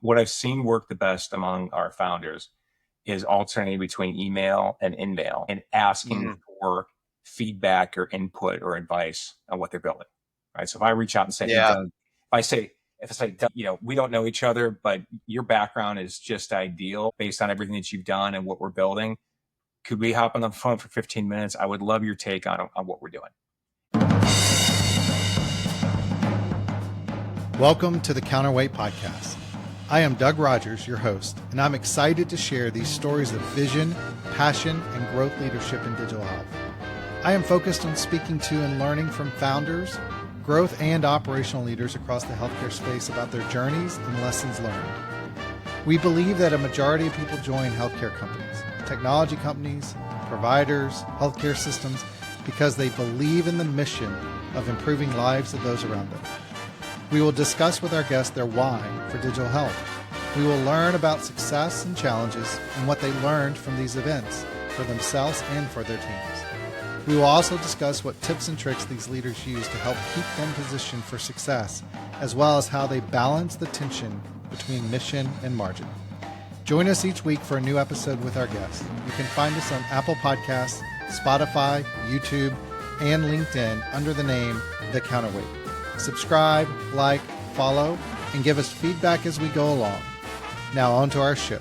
What I've seen work the best among our founders is alternating between email and in-mail and asking for feedback or input or advice on what they're building. Right. So if I reach out and say, hey, Yeah. Doug, if I say, Doug, we don't know each other, but your background is just ideal based on everything that you've done and what we're building. Could we hop on the phone for 15 minutes? I would love your take on what we're doing. Welcome to the Counterweight podcast. I am Doug Rogers, your host, and I'm excited to share these stories of vision, passion, and growth leadership in digital health. I am focused on speaking to and learning from founders, growth, and operational leaders across the healthcare space about their journeys and lessons learned. We believe that a majority of people join healthcare companies, technology companies, providers, healthcare systems, because they believe in the mission of improving lives of those around them. We will discuss with our guests their why for digital health. We will learn about success and challenges and what they learned from these events for themselves and for their teams. We will also discuss what tips and tricks these leaders use to help keep them positioned for success, as well as how they balance the tension between mission and margin. Join us each week for a new episode with our guests. You can find us on Apple Podcasts, Spotify, YouTube, and LinkedIn under the name The Counterweight. Subscribe, like, follow, and give us feedback as we go along. Now on to our show.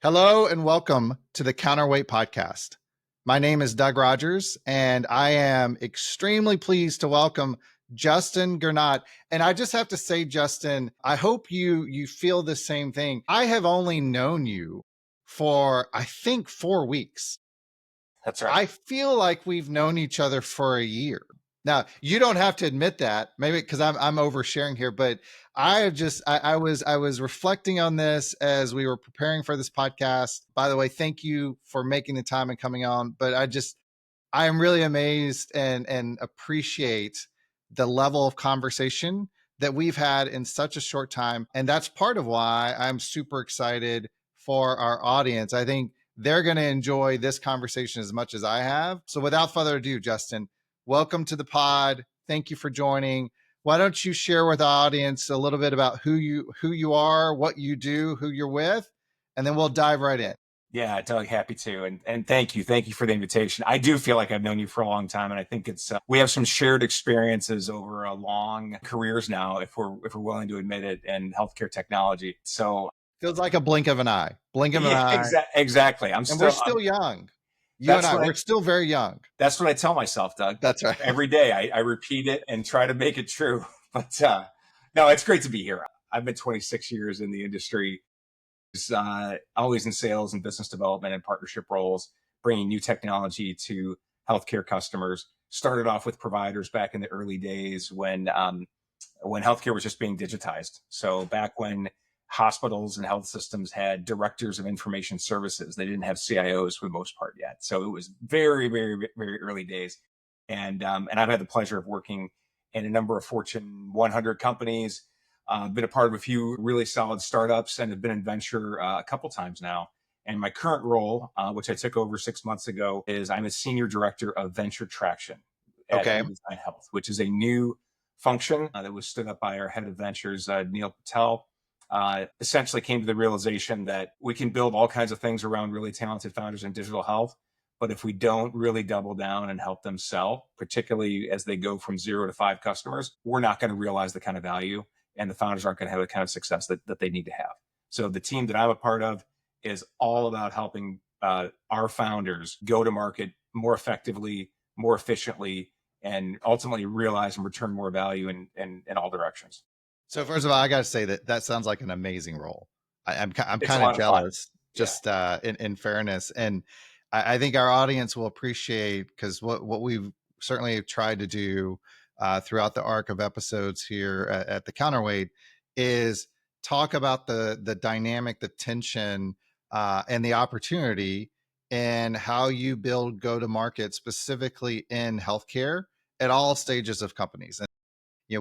Hello and welcome to the Counterweight podcast. My name is Doug Rogers, and I am extremely pleased to welcome Justin Gernot. And I just have to say, Justin, I hope you feel the same thing. I have only known you for, I think, 4 weeks. That's right. I feel like we've known each other for a year. Now, you don't have to admit that, maybe because I'm oversharing here, but I was reflecting on this as we were preparing for this podcast. By the way, thank you for making the time and coming on. But I am really amazed and appreciate the level of conversation that we've had in such a short time. And that's part of why I'm super excited for our audience. I think they're going to enjoy this conversation as much as I have. So without further ado, Justin, welcome to the pod. Thank you for joining. Why don't you share with the audience a little bit about who you are, what you do, who you're with, and then we'll dive right in. Yeah, totally happy to. And thank you. Thank you for the invitation. I do feel like I've known you for a long time. And I think we have some shared experiences over a long careers now, if we're willing to admit it, in healthcare technology. So feels like a blink of an eye. Blink of an eye. Exactly. We're still young. We're still very young. That's what I tell myself, Doug. That's right. Every day I repeat it and try to make it true. But no, it's great to be here. I've been 26 years in the industry. Always in sales and business development and partnership roles, bringing new technology to healthcare customers. Started off with providers back in the early days when healthcare was just being digitized. So back when hospitals and health systems had directors of information services, they didn't have CIOs for the most part yet. So it was very, very, very early days. And I've had the pleasure of working in a number of Fortune 100 companies. Been a part of a few really solid startups and have been in venture a couple times now. And my current role, which I took over 6 months ago, is I'm a senior director of venture traction at Redesign Health, which is a new function that was stood up by our head of ventures, Neil Patel. Essentially came to the realization that we can build all kinds of things around really talented founders in digital health. But if we don't really double down and help them sell, particularly as they go from 0 to 5 customers, we're not going to realize the kind of value, and the founders aren't going to have the kind of success that they need to have. So the team that I'm a part of is all about helping our founders go to market more effectively, more efficiently, and ultimately realize and return more value in all directions. So first of all, I got to say that sounds like an amazing role. I'm kind of jealous, in fairness. And I think our audience will appreciate, because what we've certainly tried to do throughout the arc of episodes here at the Counterweight is talk about the dynamic, the tension, and the opportunity, and how you build go-to-market specifically in healthcare at all stages of companies. And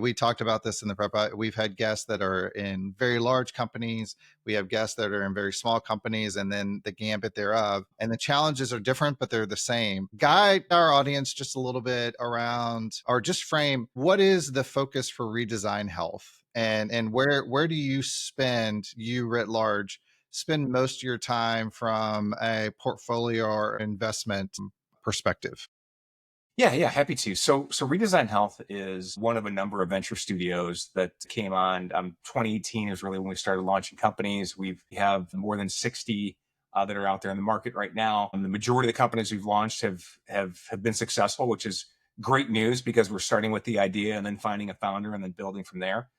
we talked about this in the prep. We've had guests that are in very large companies. We have guests that are in very small companies, and then the gambit thereof. And the challenges are different, but they're the same. Guide our audience just a little bit around, or just frame, what is the focus for Redesign Health and where do you spend, you writ large, spend most of your time from a portfolio or investment perspective? Yeah, happy to. So Redesign Health is one of a number of venture studios that came on. 2018 is really when we started launching companies. We have more than 60 that are out there in the market right now. And the majority of the companies we've launched have been successful, which is great news because we're starting with the idea and then finding a founder and then building from there.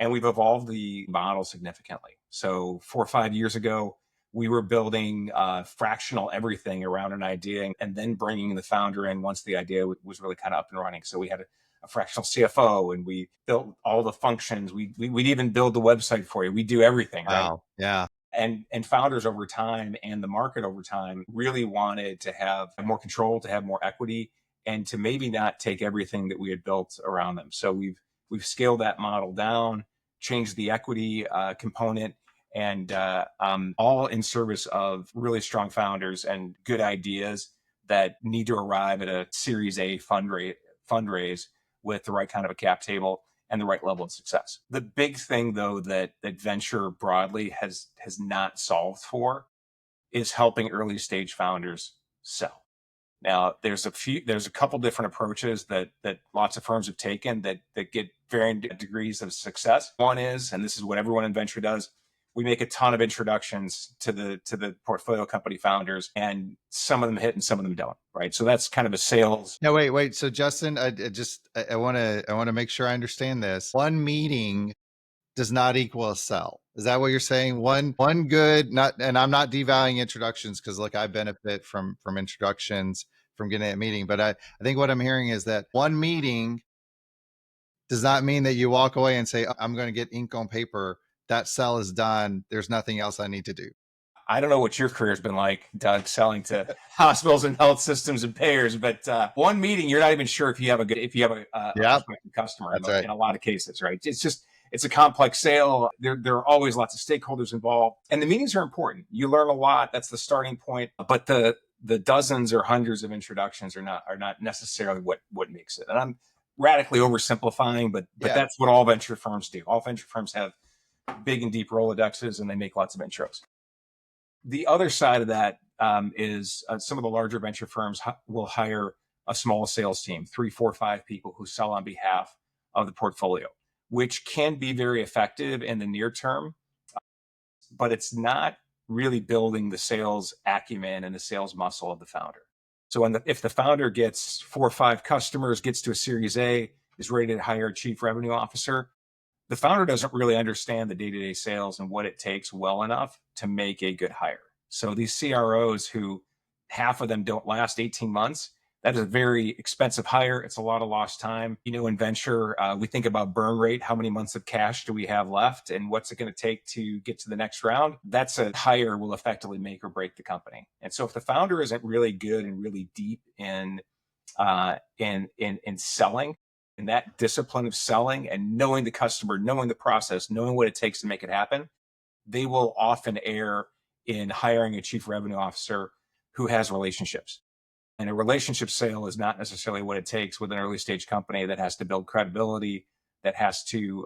And we've evolved the model significantly. So 4 or 5 years ago, we were building fractional everything around an idea and then bringing the founder in once the idea was really kind of up and running. So we had a fractional CFO and we built all the functions. We'd even build the website for you. We do everything, right? Wow. Yeah. And founders over time and the market over time really wanted to have more control, to have more equity, and to maybe not take everything that we had built around them. So we've scaled that model down, changed the equity component, and all in service of really strong founders and good ideas that need to arrive at a Series A fundraise with the right kind of a cap table and the right level of success. The big thing, though, that venture broadly has not solved for is helping early stage founders sell. Now, there's a couple different approaches that lots of firms have taken that get varying degrees of success. One is, and this is what everyone in venture does, we make a ton of introductions to the portfolio company founders, and some of them hit and some of them don't, right? So that's kind of a sales. No, wait. So Justin, I want to make sure I understand this. One meeting does not equal a sell. Is that what you're saying? One good, not, and I'm not devaluing introductions because look, I benefit from introductions, from getting a meeting. But I think what I'm hearing is that one meeting does not mean that you walk away and say, I'm going to get ink on paper. That sell is done. There's nothing else I need to do. I don't know what your career's been like, Doug, selling to hospitals and health systems and payers, but one meeting, you're not even sure if you have a prospective customer That's right. in a lot of cases, right? It's a complex sale. There are always lots of stakeholders involved, and the meetings are important. You learn a lot. That's the starting point, but the dozens or hundreds of introductions are not necessarily what makes it. And I'm radically oversimplifying, but that's what all venture firms do. All venture firms have big and deep Rolodexes, and they make lots of intros. The other side of that is some of the larger venture firms will hire a small sales team, 3, 4, 5 people who sell on behalf of the portfolio, which can be very effective in the near term, but it's not really building the sales acumen and the sales muscle of the founder. So if the founder gets 4 or 5 customers, gets to a Series A, is ready to hire a chief revenue officer, the founder doesn't really understand the day-to-day sales and what it takes well enough to make a good hire. So these CROs who half of them don't last 18 months, that is a very expensive hire. It's a lot of lost time. In venture, we think about burn rate. How many months of cash do we have left? And what's it going to take to get to the next round? That's a hire will effectively make or break the company. And so if the founder isn't really good and really deep in selling, and that discipline of selling and knowing the customer, knowing the process, knowing what it takes to make it happen, they will often err in hiring a chief revenue officer who has relationships. And a relationship sale is not necessarily what it takes with an early stage company that has to build credibility, that has to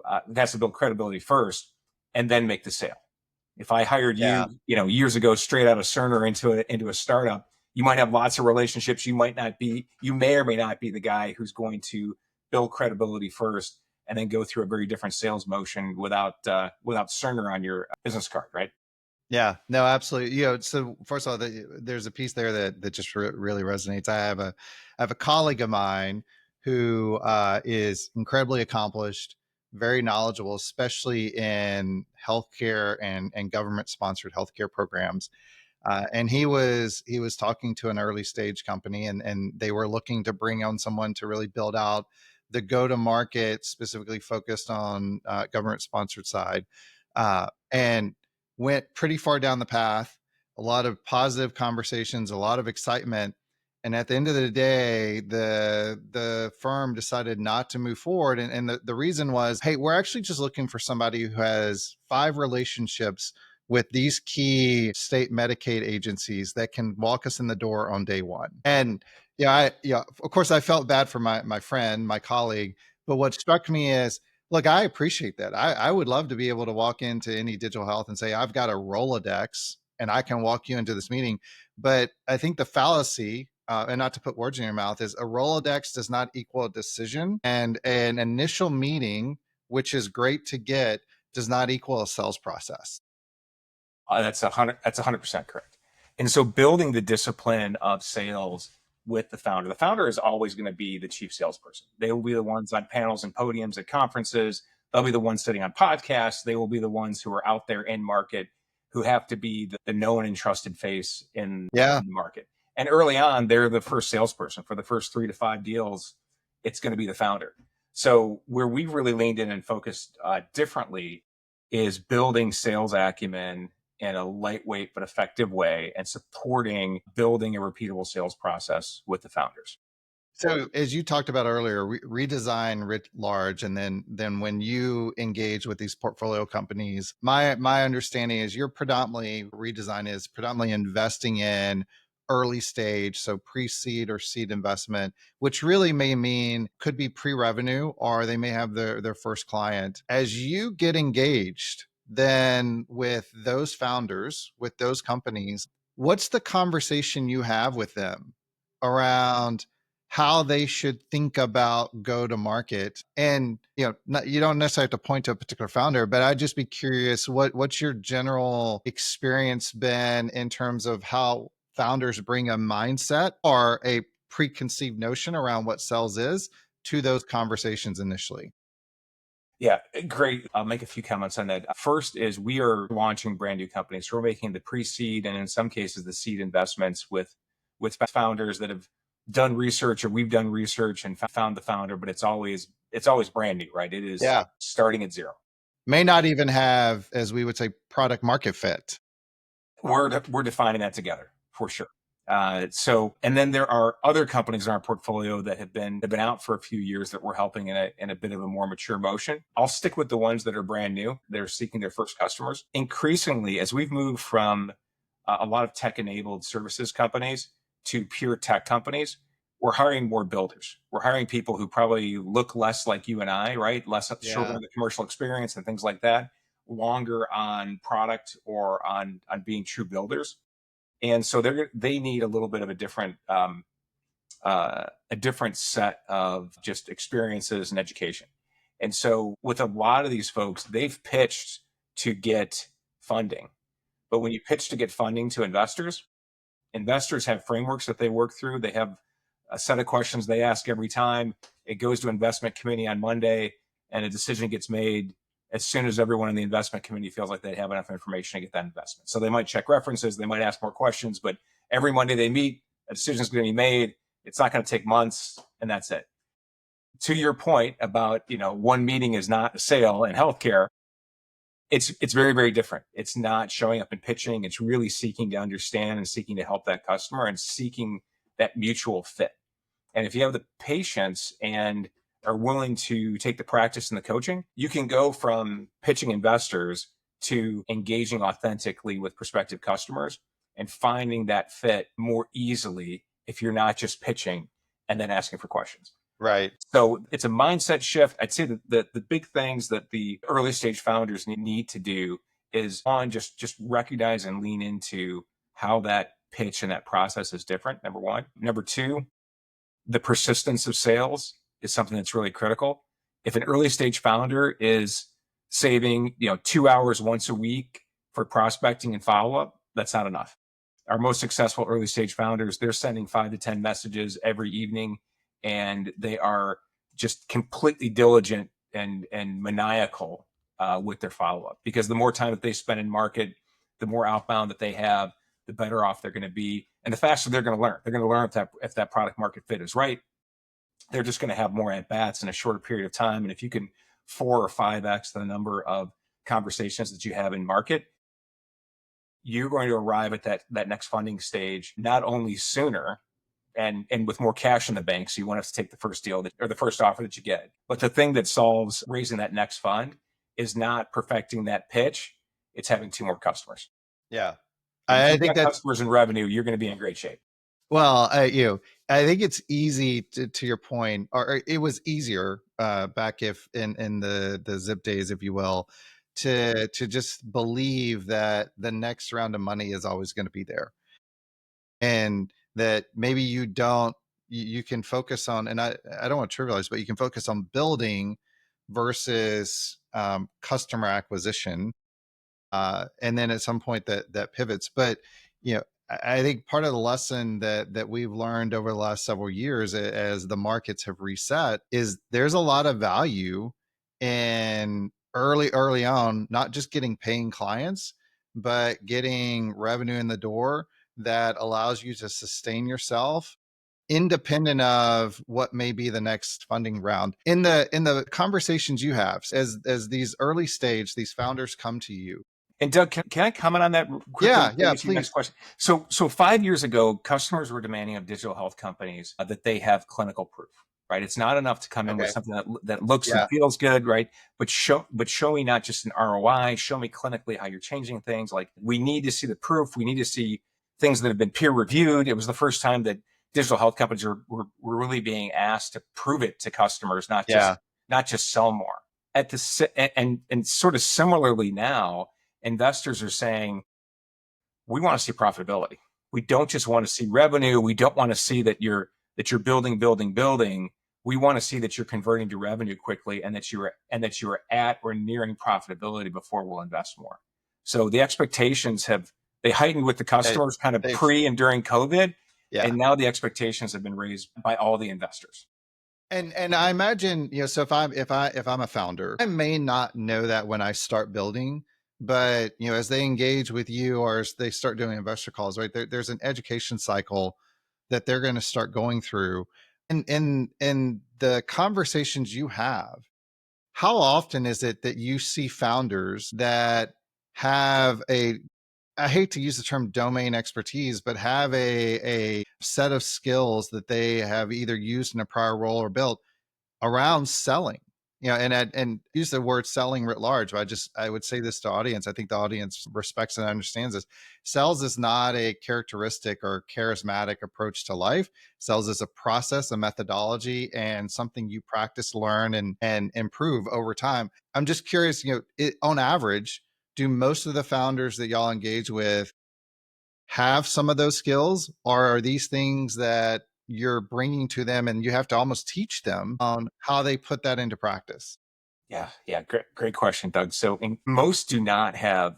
build credibility first and then make the sale. If I hired you, years ago, straight out of Cerner into a startup, you might have lots of relationships. You may or may not be the guy who's going to build credibility first and then go through a very different sales motion without Cerner on your business card, right? Yeah, no, absolutely. So first of all, there's a piece there that just really resonates. I have a colleague of mine who is incredibly accomplished, very knowledgeable, especially in healthcare and government sponsored healthcare programs. And he was talking to an early stage company, and they were looking to bring on someone to really build out the go to market, specifically focused on government sponsored side, and went pretty far down the path. A lot of positive conversations, a lot of excitement. And at the end of the day, the firm decided not to move forward. And the reason was, hey, we're actually just looking for somebody who has 5 relationships with these key state Medicaid agencies that can walk us in the door on day one. And of course, I felt bad for my friend, my colleague. But what struck me is, Look, I appreciate that. I would love to be able to walk into any digital health and say, I've got a Rolodex and I can walk you into this meeting. But I think the fallacy, and not to put words in your mouth, is a Rolodex does not equal a decision. And an initial meeting, which is great to get, does not equal a sales process. That's 100% correct. And so building the discipline of sales with the founder is always going to be the chief salesperson. They will be the ones on panels and podiums at conferences. They'll be the ones sitting on podcasts. They will be the ones who are out there in market, who have to be the known and trusted face in Yeah. the market. And early on, they're the first salesperson for the first 3 to 5 deals. It's going to be the founder. So where we've really leaned in and focused differently is building sales acumen in a lightweight but effective way and supporting building a repeatable sales process with the founders. So as you talked about earlier, redesign writ large, and then when you engage with these portfolio companies, my understanding is redesign is predominantly investing in early stage, so pre-seed or seed investment, which really may mean could be pre-revenue, or they may have their first client. As you get engaged then with those founders, with those companies, what's the conversation you have with them around how they should think about go to market? And you don't necessarily have to point to a particular founder, but I'd just be curious, what's your general experience been in terms of how founders bring a mindset or a preconceived notion around what sales is to those conversations initially? Yeah, great. I'll make a few comments on that. First is we are launching brand new companies. So we're making the pre-seed and in some cases the seed investments with founders that have done research, or we've done research and found the founder, but it's always brand new, right? It is starting at zero. May not even have, as we would say, product market fit. We're defining that together for sure. And then there are other companies in our portfolio that have been out for a few years that we're helping in a bit of a more mature motion. I'll stick with the ones that are brand new. They're seeking their first customers. Increasingly, as we've moved from a lot of tech-enabled services companies to pure tech companies, we're hiring more builders. We're hiring people who probably look less like you and I, right? Shorter on the commercial experience and things like that, longer on product or on being true builders. And so they need a little bit of a different set of just experiences and education. And so with a lot of these folks, they've pitched to get funding. But when you pitch to get funding to investors have frameworks that they work through. They have a set of questions they ask every time. It goes to investment committee on Monday, and a decision gets made as soon as everyone in the investment committee feels like they have enough information to get that investment. So they might check references, they might ask more questions, but every Monday they meet, a decision is going to be made. It's not going to take months, and that's it. To your point about, one meeting is not a sale in healthcare, it's very, very different. It's not showing up and pitching. It's really seeking to understand and seeking to help that customer and seeking that mutual fit. And if you have the patience and are willing to take the practice and the coaching, you can go from pitching investors to engaging authentically with prospective customers and finding that fit more easily if you're not just pitching and then asking for questions. Right. So it's a mindset shift. I'd say that the big things that the early stage founders need to do is one, just recognize and lean into how that pitch and that process is different. Number one. Number two, the persistence of sales is something that's really critical. If an early stage founder is saving, 2 hours once a week for prospecting and follow-up, that's not enough. Our most successful early stage founders, they're sending 5 to 10 messages every evening, and they are just completely diligent and maniacal with their follow-up, because the more time that they spend in market, the more outbound that they have, the better off they're going to be, and the faster they're going to learn. They're going to learn if that product market fit is right. They're just going to have more at-bats in a shorter period of time. And if you can 4 or 5x the number of conversations that you have in market, you're going to arrive at that next funding stage not only sooner and with more cash in the bank, so you won't have to take the first deal or the first offer that you get. But the thing that solves raising that next fund is not perfecting that pitch. It's having 2 more customers. Yeah. I think that customers and revenue, you're going to be in great shape. Well, I think it's easy to your point, or it was easier back if in the zip days, if you will, to just believe that the next round of money is always going to be there, and that maybe you can focus on, and I don't want to trivialize, but you can focus on building versus customer acquisition, and then at some point that pivots. But you know, I think part of the lesson that we've learned over the last several years as the markets have reset is there's a lot of value in early on, not just getting paying clients, but getting revenue in the door that allows you to sustain yourself independent of what may be the next funding round. In the conversations you have as these early stage, these founders come to you. And Doug, can I comment on that quickly Yeah, before we yeah, get to your next please. question? So 5 years ago, customers were demanding of digital health companies that they have clinical proof, right? It's not enough to come in with Okay. something that looks and Yeah. feels good, right? But show me not just an ROI, show me clinically how you're changing things. Like, we need to see the proof. We need to see things that have been peer reviewed. It was the first time that digital health companies were really being asked to prove it to customers, Yeah. not just sell more. And sort of similarly now, investors are saying, we want to see profitability. We don't just want to see revenue. We don't want to see that you're building. We want to see that you're converting to revenue quickly, and that you're at or nearing profitability before we'll invest more. So the expectations they heightened with the They, customers kind of they've pre and during COVID, yeah. and now the expectations have been raised by all the investors. And I imagine, so if I'm a founder, I may not know that when I start building, but as they engage with you or as they start doing investor calls, right? There's an education cycle that they're going to start going through. And in the conversations you have, how often is it that you see founders that have I hate to use the term domain expertise, but have a set of skills that they have either used in a prior role or built around selling, and use the word selling writ large. But I would say this to audience. I think the audience respects and understands this. Sales is not a characteristic or charismatic approach to life. Sales is a process, a methodology, and something you practice, learn, and improve over time. I'm just curious, on average, do most of the founders that y'all engage with have some of those skills, or are these things that you're bringing to them and you have to almost teach them on how they put that into practice? Yeah, great question, Doug. So most do not have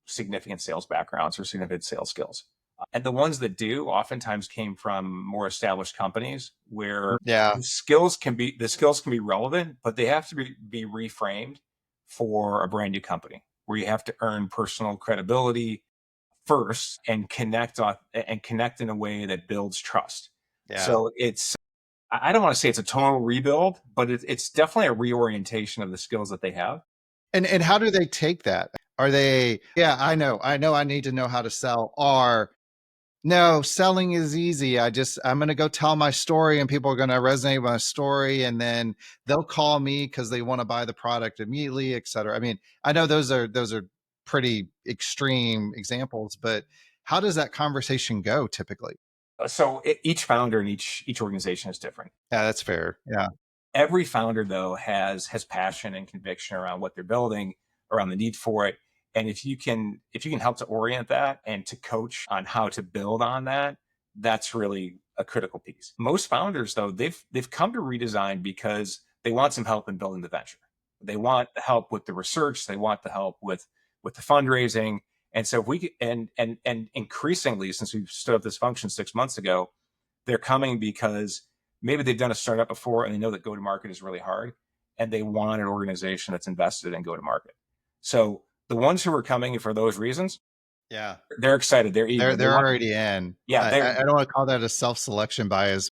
significant sales backgrounds or significant sales skills. And the ones that do oftentimes came from more established companies where Yeah. the skills can be relevant, but they have to be reframed for a brand new company where you have to earn personal credibility first and connect in a way that builds trust. Yeah. So I don't want to say it's a total rebuild, but it's definitely a reorientation of the skills that they have. And how do they take that? Are they, yeah, I need to know how to sell, or no, selling is easy. I'm going to go tell my story and people are going to resonate with my story. And then they'll call me because they want to buy the product immediately, et cetera. I mean, I know those are pretty extreme examples, but how does that conversation go typically? So each founder and each organization is different. Yeah, that's fair. Yeah. Every founder, though, has passion and conviction around what they're building, around the need for it. And if you can help to orient that and to coach on how to build on that, that's really a critical piece. Most founders, though, they've come to Redesign because they want some help in building the venture. They want the help with the research. They want the help with the fundraising. And so if we and increasingly, since we've stood up this function 6 months ago, they're coming because maybe they've done a startup before and they know that go to market is really hard, and they want an organization that's invested in go to market. So the ones who are coming for those reasons, Yeah. they're excited, they're eager, they They're want, already in. yeah, I don't want to call that a self-selection bias.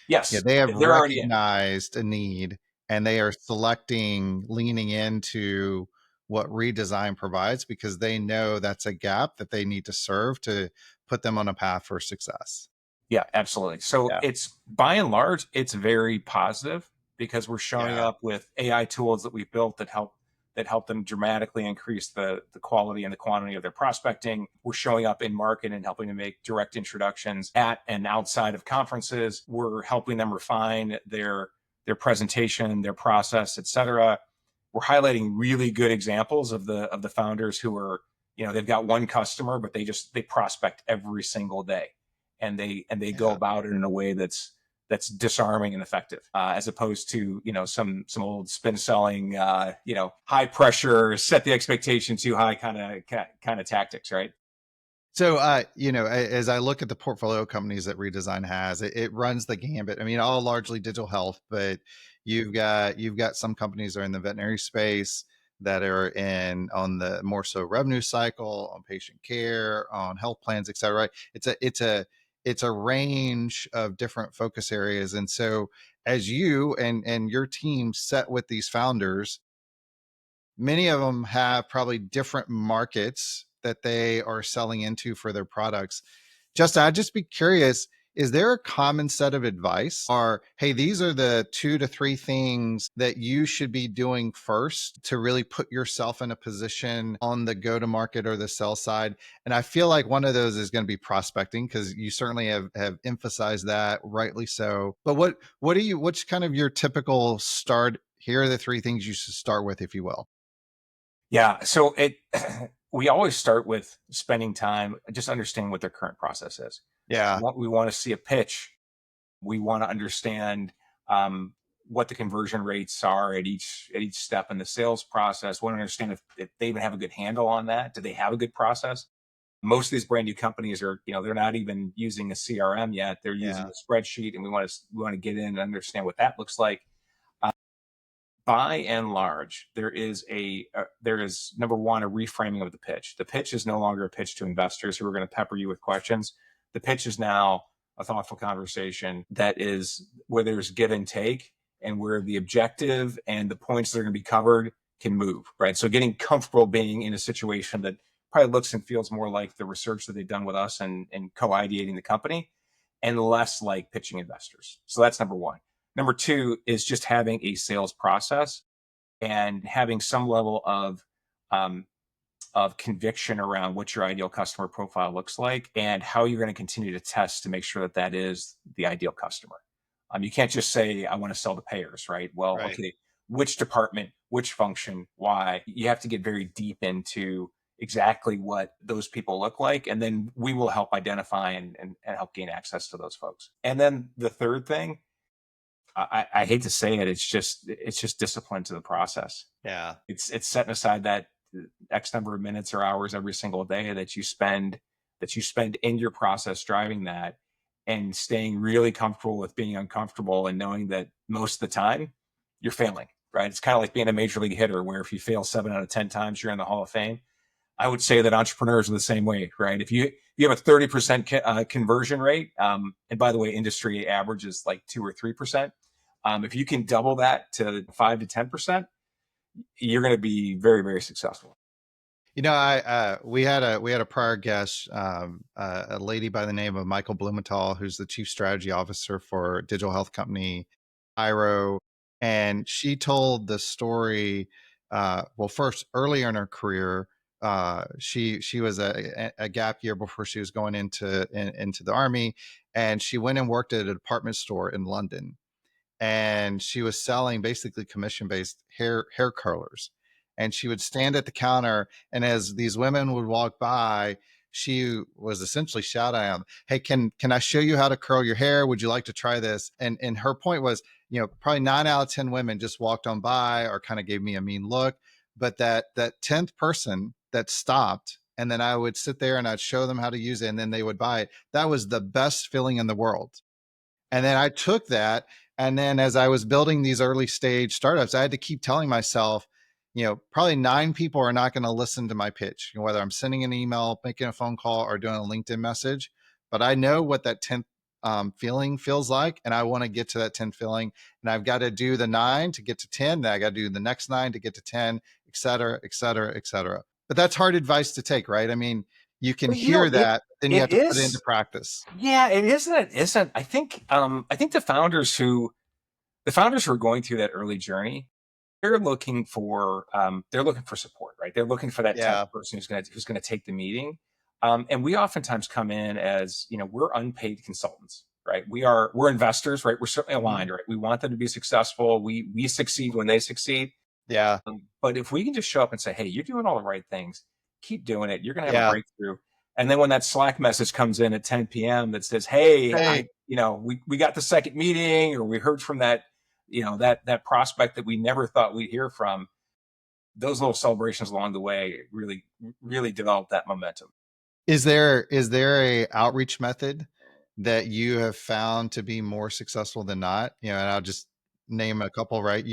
Yeah, yes, they have they're already in. recognized a need and they are selecting, leaning into what redesign provides because they know that's a gap that they need to serve to put them on a path for success. Yeah, absolutely. So Yeah. it's by and large, it's very positive because we're showing Yeah. up with AI tools that we've built that help that help them dramatically increase the quality and the quantity of their prospecting. We're showing up in market and helping to make direct introductions at and outside of conferences. We're helping them refine their presentation, their process, et cetera. We're highlighting really good examples of the founders who are, they've got one customer, but they prospect every single day, and they go about it in a way that's disarming and effective, as opposed to some old spin selling, high pressure, set the expectation too high kind of tactics, right? So, as I look at the portfolio companies that Redesign has, it runs the gambit. I mean, all largely digital health, but you've got some companies that are in the veterinary space, that are in on the more so revenue cycle, on patient care, on health plans, et cetera. Right? It's a range of different focus areas. And so as you and your team set with these founders, many of them have probably different markets that they are selling into for their products. Justin, I'd just be curious, is there a common set of advice, or, hey, these are the 2 to 3 things that you should be doing first to really put yourself in a position on the go to market or the sell side? And I feel like one of those is going to be prospecting, because you certainly have emphasized that, rightly so. But what's kind of your typical start? Here are the 3 things you should start with, if you will. Yeah. So we always start with spending time just understanding what their current process is. Yeah. We want to see a pitch. We want to understand what the conversion rates are at each step in the sales process. We want to understand if they even have a good handle on that. Do they have a good process? Most of these brand new companies are, they're not even using a CRM yet. They're using a spreadsheet, and we want to get in and understand what that looks like. By and large, there is number one, a reframing of the pitch. The pitch is no longer a pitch to investors who are going to pepper you with questions. The pitch is now a thoughtful conversation that is where there's give and take, and where the objective and the points that are going to be covered can move, right? So getting comfortable being in a situation that probably looks and feels more like the research that they've done with us and co-ideating the company, and less like pitching investors. So that's number one. Number two is just having a sales process and having some level of conviction around what your ideal customer profile looks like and how you're going to continue to test to make sure that that is the ideal customer. You can't just say, I want to sell to payers, right? Well, Right. Okay, which department, which function, why? You have to get very deep into exactly what those people look like, and then we will help identify and help gain access to those folks. And then the third thing, I hate to say it, it's just discipline to the process. Yeah. It's setting aside that X number of minutes or hours every single day that you spend in your process driving that, and staying really comfortable with being uncomfortable and knowing that most of the time you're failing, right? It's kind of like being a major league hitter, where if you fail 7 out of 10 times, you're in the Hall of Fame. I would say that entrepreneurs are the same way, right? If you have a 30% conversion rate, and by the way, industry average is like 2 or 3%. If you can double that to 5 to 10%, you're going to be very, very successful. We had a prior guest, a lady by the name of Michael Blumenthal, who's the chief strategy officer for digital health company Iro, and she told the story. Well, first, earlier in her career, she was a gap year before she was going into the army, and she went and worked at a department store in London, and she was selling basically commission-based hair curlers. And she would stand at the counter, and as these women would walk by, she was essentially shouting at them, "Hey, can I show you how to curl your hair? Would you like to try this?" And her point was, probably 9 out of 10 women just walked on by or kind of gave me a mean look, but that 10th person that stopped, and then I would sit there and I'd show them how to use it, and then they would buy it. That was the best feeling in the world. And then I took that. And then as I was building these early stage startups, I had to keep telling myself, probably 9 people are not going to listen to my pitch, whether I'm sending an email, making a phone call, or doing a LinkedIn message. But I know what that 10th feeling feels like. And I want to get to that 10th feeling. And I've got to do the 9 to get to 10. Then I got to do the next 9 to get to 10, et cetera, et cetera, et cetera. But that's hard advice to take, right? I mean, you can hear that, then you have to put it into practice. Yeah, it isn't. I think the founders who are going through that early journey, they're looking for support, right? They're looking for that 10th Yeah. person who's gonna take the meeting. And we oftentimes come in as, we're unpaid consultants, right? We're investors, right? We're certainly Mhm. aligned, right? We want them to be successful. We succeed when they succeed. Yeah. But if we can just show up and say, hey, you're doing all the right things, keep doing it, you're gonna have a Yeah. breakthrough. And then when that Slack message comes in at 10 p.m. that says, hey, Hey, we got the second meeting, or we heard from that prospect that we never thought we'd hear from, those little celebrations along the way really, really develop that momentum. is there a outreach method that you have found to be more successful than not? And I'll just name a couple, right?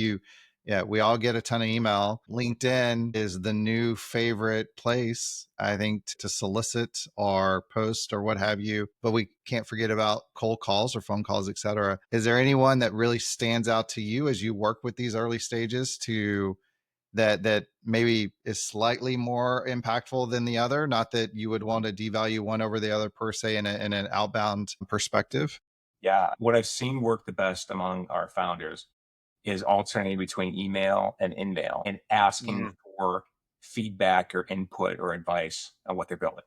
Yeah, we all get a ton of email. LinkedIn is the new favorite place, I think, to solicit or post or what have you. But we can't forget about cold calls or phone calls, et cetera. Is there anyone that really stands out to you as you work with these early stages to that maybe is slightly more impactful than the other? Not that you would want to devalue one over the other per se in an outbound perspective. Yeah. What I've seen work the best among our founders is alternating between email and in-mail and asking Mm, for feedback or input or advice on what they're building.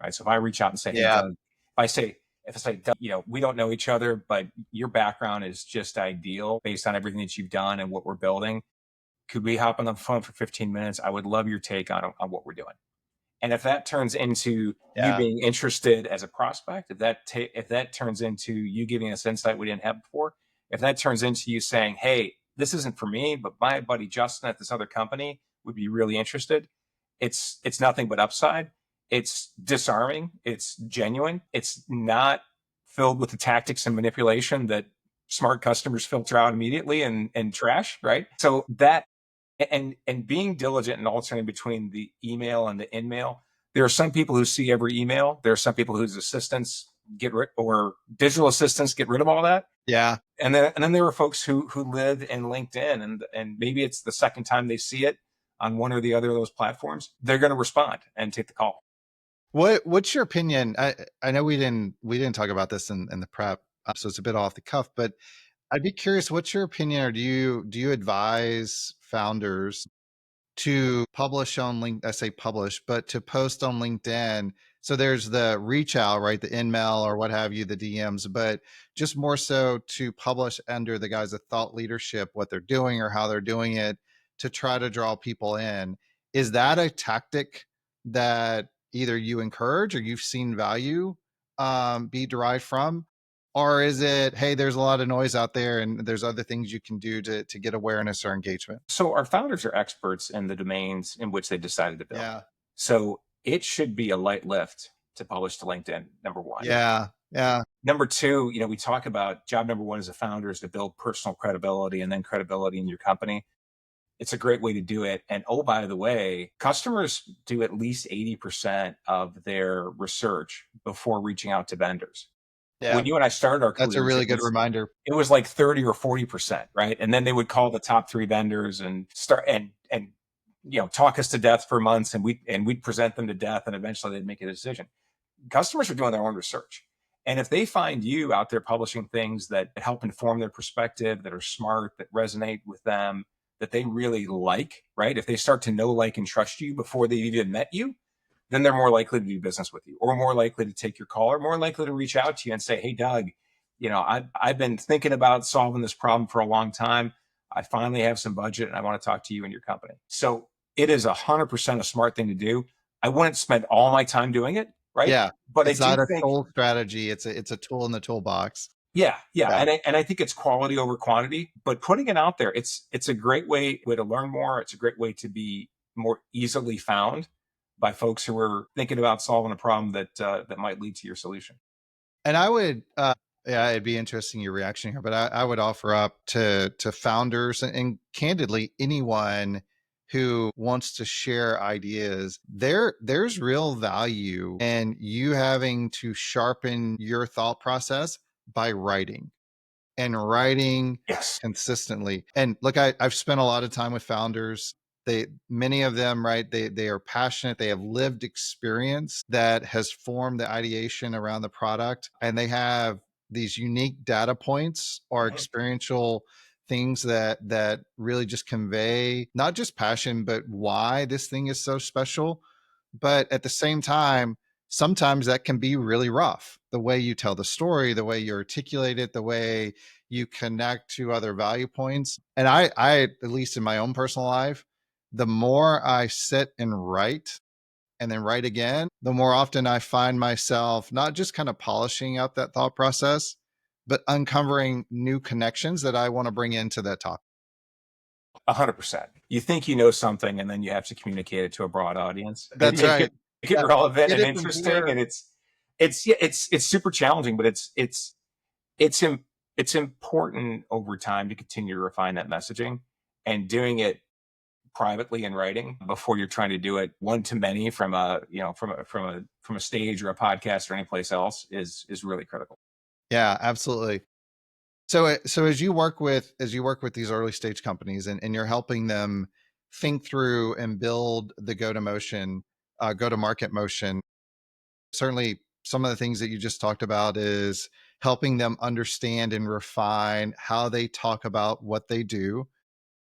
Right. So if I reach out and say, hey, yeah, Doug, if I say, Doug, we don't know each other, but your background is just ideal based on everything that you've done and what we're building. Could we hop on the phone for 15 minutes? I would love your take on what we're doing. And if that turns into you yeah, being interested as a prospect, if that turns into you giving us insight we didn't have before, if that turns into you saying, "Hey, this isn't for me, but my buddy Justin at this other company would be really interested," it's nothing but upside. It's disarming. It's genuine. It's not filled with the tactics and manipulation that smart customers filter out immediately and trash, right? So that and being diligent and alternating between the email and the in-mail. There are some people who see every email. There are some people whose assistants get rid or digital assistants get rid of all that. yeah. And then there are folks who live in LinkedIn, and maybe it's the second time they see it on one or the other of those platforms. They're going to respond and take the call. What's your opinion? I know we didn't talk about this in the prep, so it's a bit off the cuff, but I'd be curious. What's your opinion, or do you advise founders to publish on link I say publish, but to post on LinkedIn? So there's the reach out, right? The in-mail or what have you, the DMs, but just more so to publish under the guise of thought leadership, what they're doing or how they're doing it to try to draw people in. Is that a tactic that either you encourage or you've seen value be derived from? Or is it, hey, there's a lot of noise out there and there's other things you can do to get awareness or engagement? So our founders are experts in the domains in which they decided to build. Yeah. So it should be a light lift to publish to LinkedIn, number one. Yeah. Yeah. Number two, we talk about job number one as a founder is to build personal credibility and then credibility in your company. It's a great way to do it. And oh, by the way, customers do at least 80% of their research before reaching out to vendors. Yeah. When you and I started our That's a careers, really good reminder. it was like 30 or 40%, right? And then they would call the top three vendors and start and talk us to death for months, and we'd present them to death, and eventually they'd make a decision. Customers are doing their own research. And if they find you out there publishing things that help inform their perspective, that are smart, that resonate with them, that they really like, right? If they start to know, like, and trust you before they've even met you, then they're more likely to do business with you, or more likely to take your call, or more likely to reach out to you and say, hey, Doug, I've been thinking about solving this problem for a long time. I finally have some budget and I want to talk to you and your company. So it is 100% a smart thing to do. I wouldn't spend all my time doing it, right? Yeah. But I It's do not a think, sole strategy. It's a tool in the toolbox. yeah, yeah, Yeah. and I think it's quality over quantity. But putting it out there, it's a great way to learn more. It's a great way to be more easily found by folks who are thinking about solving a problem that might lead to your solution. And I would, yeah, it'd be interesting your reaction here, but I would offer up to founders and candidly anyone who wants to share ideas. There's real value in you having to sharpen your thought process by writing and writing Yes. consistently. And look, I've spent a lot of time with founders. Many of them, right? They are passionate. They have lived experience that has formed the ideation around the product, and they have these unique data points or Mhm. experiential things that really just convey not just passion, but why this thing is so special. But at the same time, sometimes that can be really rough. The way you tell the story, the way you articulate it, the way you connect to other value points. And I at least in my own personal life, the more I sit and write and then write again, the more often I find myself not just kind of polishing out that thought process, but uncovering new connections that I want to bring into that topic. 100%. You think you know something, and then you have to communicate it to a broad audience and That's right. make it Yeah. relevant Get and it from interesting. here. And it's super challenging, but it's it's important over time to continue to refine that messaging, and doing it privately in writing before you're trying to do it one to many from a, from a stage or a podcast or any place else is really critical. Yeah, absolutely. So as you work with these early stage companies and you're helping them think through and build the go to market motion, certainly some of the things that you just talked about is helping them understand and refine how they talk about what they do.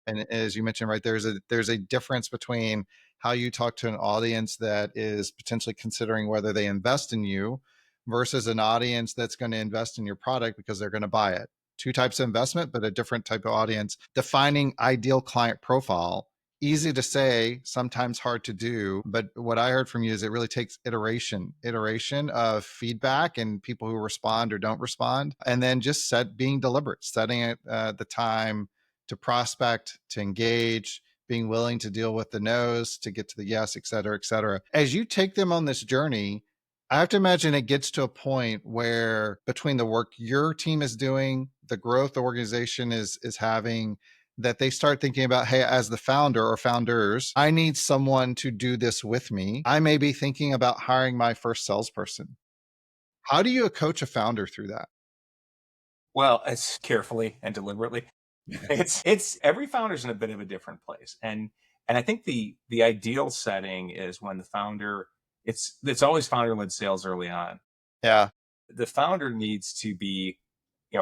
And as you mentioned, right, there's a difference between how you talk to an audience that is potentially considering whether they invest in you versus an audience that's going to invest in your product because they're going to buy it. Two types of investment, but a different type of audience. Defining ideal client profile, easy to say, sometimes hard to do. But what I heard from you is it really takes iteration of feedback and people who respond or don't respond, and then just being deliberate, setting it the time to prospect, to engage, being willing to deal with the no's, to get to the yes, et cetera, et cetera. As you take them on this journey, I have to imagine it gets to a point where between the work your team is doing, the growth the organization is having, that they start thinking about, hey, as the founder or founders, I need someone to do this with me. I may be thinking about hiring my first salesperson. How do you coach a founder through that? Well, it's carefully and deliberately. It's every founder's in a bit of a different place. And I think the ideal setting is when the founder, it's always founder led sales early on. Yeah. The founder needs to be,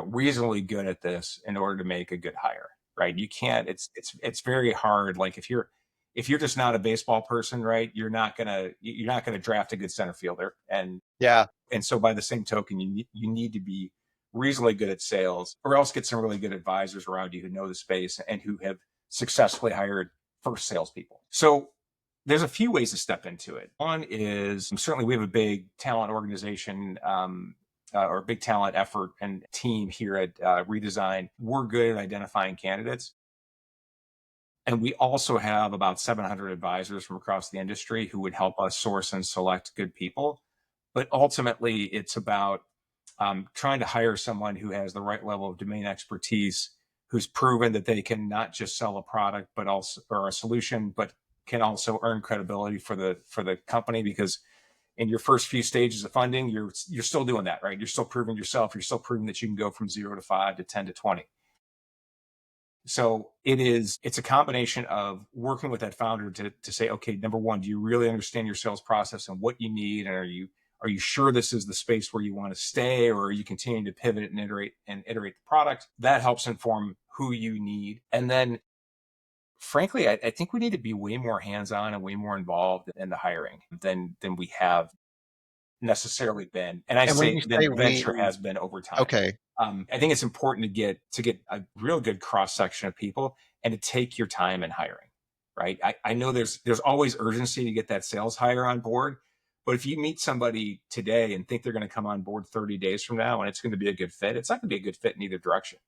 reasonably good at this in order to make a good hire, right? You can't, it's very hard. Like if you're just not a baseball person, right, you're not gonna draft a good center fielder. Yeah. And so by the same token, you need to be reasonably good at sales, or else get some really good advisors around you who know the space and who have successfully hired first salespeople. So there's a few ways to step into it. One is, certainly we have a big talent organization, or a big talent effort and team here at Redesign. We're good at identifying candidates. And we also have about 700 advisors from across the industry who would help us source and select good people. But ultimately, it's about trying to hire someone who has the right level of domain expertise, who's proven that they can not just sell a product, but also, or a solution, but can also earn credibility for the company. Because in your first few stages of funding, you're still doing that, right? You're still proving yourself. You're still proving that you can go from 0 to 5 to 10 to 20. So it's a combination of working with that founder to say, okay, number one, do you really understand your sales process and what you need? And are you sure this is the space where you want to stay, or are you continuing to pivot and iterate the product? That helps inform who you need. And then frankly, I think we need to be way more hands-on and way more involved in the hiring than we have necessarily been. And I And when say you then say the venture we, has been over time. okay. I think it's important to get a real good cross section of people and to take your time in hiring. Right. I know there's always urgency to get that sales hire on board, but if you meet somebody today and think they're going to come on board 30 days from now and it's going to be a good fit, it's not going to be a good fit in either direction.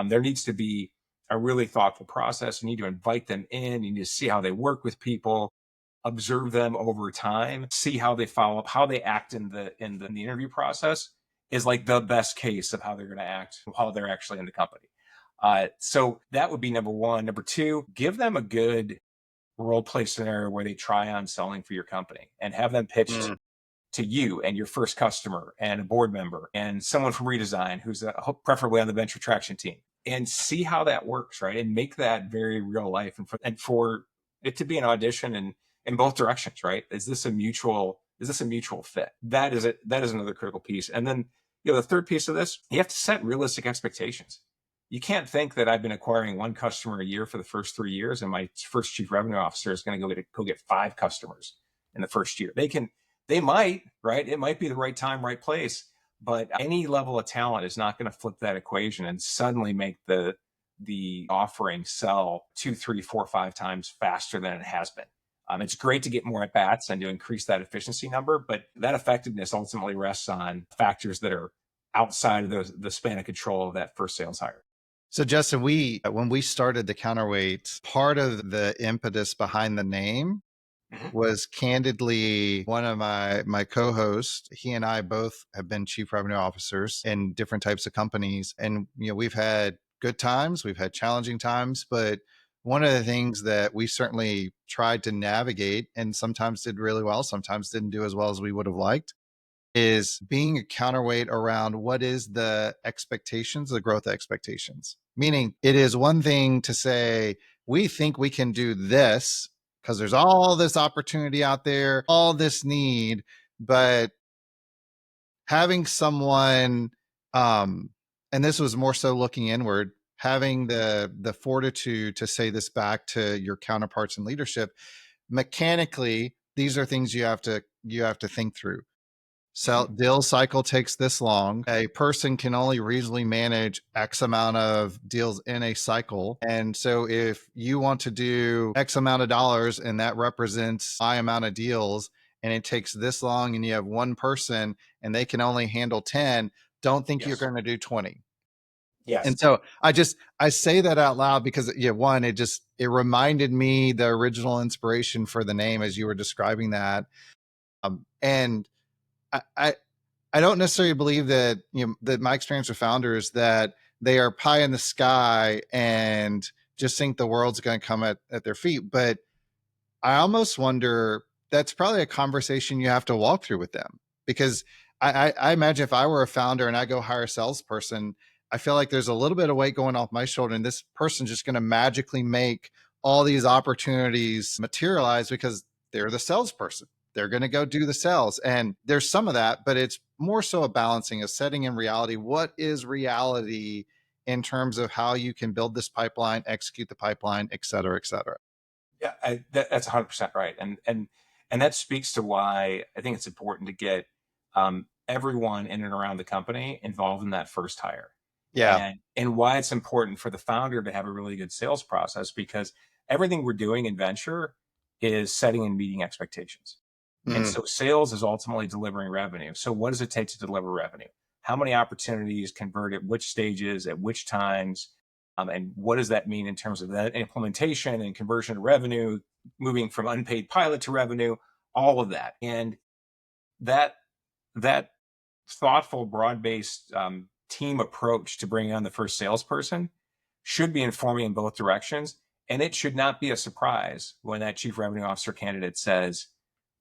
There needs to be a really thoughtful process. You need to invite them in. You need to see how they work with people, observe them over time, see how they follow up, how they act in the interview process is like the best case of how they're going to act while they're actually in the company. So that would be number one. Number two, give them a good role play scenario where they try on selling for your company and have them pitched Mm. to you and your first customer and a board member and someone from Redesign who's preferably on the venture traction team, and see how that works, right? And make that very real life, and for it to be an audition and in both directions, right? Is this a mutual fit? That is it. That is another critical piece. And then, the third piece of this, you have to set realistic expectations. you can't think that I've been acquiring one customer a year for the first 3 years, and my first chief revenue officer is going to go get 5 customers in the first year. They might, right? It might be the right time, right place, but any level of talent is not going to flip that equation and suddenly make the offering sell 2, 3, 4, 5 times faster than it has been. It's great to get more at bats and to increase that efficiency number, but that effectiveness ultimately rests on factors that are outside of the span of control of that first sales hire. So Justin, when we started the Counterweight, part of the impetus behind the name was candidly one of my co-hosts. He and I both have been chief revenue officers in different types of companies, and we've had good times, we've had challenging times, but one of the things that we certainly tried to navigate, and sometimes did really well, sometimes didn't do as well as we would have liked, is being a counterweight around what is the expectations, the growth expectations. Meaning, it is one thing to say, we think we can do this because there's all this opportunity out there, all this need, but having someone, and this was more so looking inward, having the fortitude to say this back to your counterparts in leadership, mechanically, these are things you have to think through. Deal cycle takes this long. A person can only reasonably manage X amount of deals in a cycle. And so if you want to do X amount of dollars and that represents Y amount of deals, and it takes this long and you have one person and they can only handle 10, don't think you're going to do 20. Yes. And so I say that out loud because one, it reminded me the original inspiration for the name as you were describing that. And I don't necessarily believe that, that my experience with founders that they are pie in the sky and just think the world's going to come at their feet. But I almost wonder that's probably a conversation you have to walk through with them, because I imagine if I were a founder and I go hire a salesperson, I feel like there's a little bit of weight going off my shoulder, and this person's just going to magically make all these opportunities materialize because they're the salesperson. They're going to go do the sales. And there's some of that, but it's more so a balancing, a setting in reality. What is reality in terms of how you can build this pipeline, execute the pipeline, et cetera, et cetera? Yeah, that's 100% right. And that speaks to why I think it's important to get everyone in and around the company involved in that first hire. Yeah. And why it's important for the founder to have a really good sales process, because everything we're doing in venture is setting and meeting expectations. And so sales is ultimately delivering revenue. So what does it take to deliver revenue? How many opportunities convert at which stages, at which times? And what does that mean in terms of that implementation and conversion to revenue, moving from unpaid pilot to revenue, all of that. And that thoughtful, broad-based team approach to bringing on the first salesperson should be informing in both directions. And it should not be a surprise when that chief revenue officer candidate says,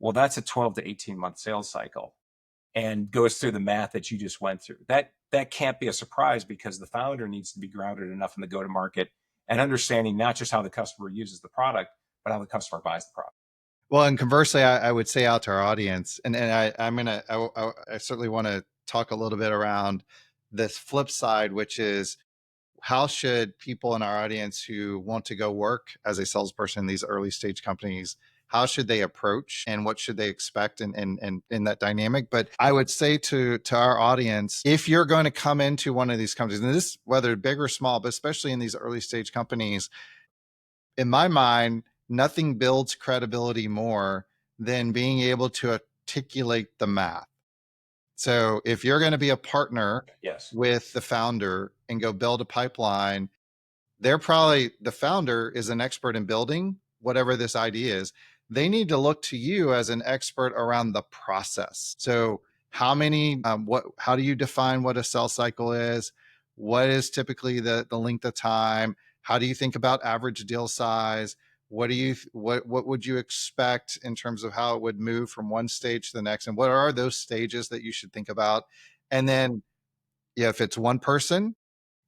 well, that's a 12 to 18-month sales cycle, and goes through the math that you just went through. That can't be a surprise, because the founder needs to be grounded enough in the go-to-market and understanding not just how the customer uses the product, but how the customer buys the product. Well, and conversely, I would say out to our audience, and I certainly want to talk a little bit around this flip side, which is how should people in our audience who want to go work as a salesperson in these early stage companies, how should they approach and what should they expect in that dynamic? But I would say to our audience, if you're going to come into one of these companies, and this, whether big or small, but especially in these early stage companies, in my mind, nothing builds credibility more than being able to articulate the math. So if you're going to be a partner with the founder and go build a pipeline, the founder is an expert in building whatever this idea is. They need to look to you as an expert around the process. So how do you define what a sales cycle is? What is typically the length of time? How do you think about average deal size? What would you expect in terms of how it would move from one stage to the next? And what are those stages that you should think about? And then if it's one person,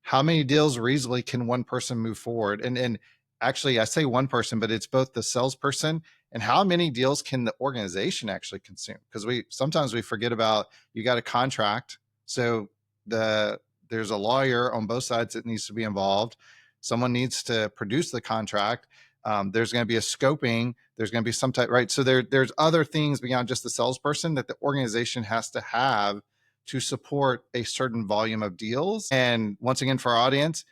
how many deals reasonably can one person move forward? And actually, I say one person, but it's both the salesperson and how many deals can the organization actually consume? Because sometimes we forget about, you got a contract. So the there's a lawyer on both sides that needs to be involved. Someone needs to produce the contract. There's going to be a scoping. There's going to be some type, right? So there's other things beyond just the salesperson that the organization has to have to support a certain volume of deals. And once again, for our audience,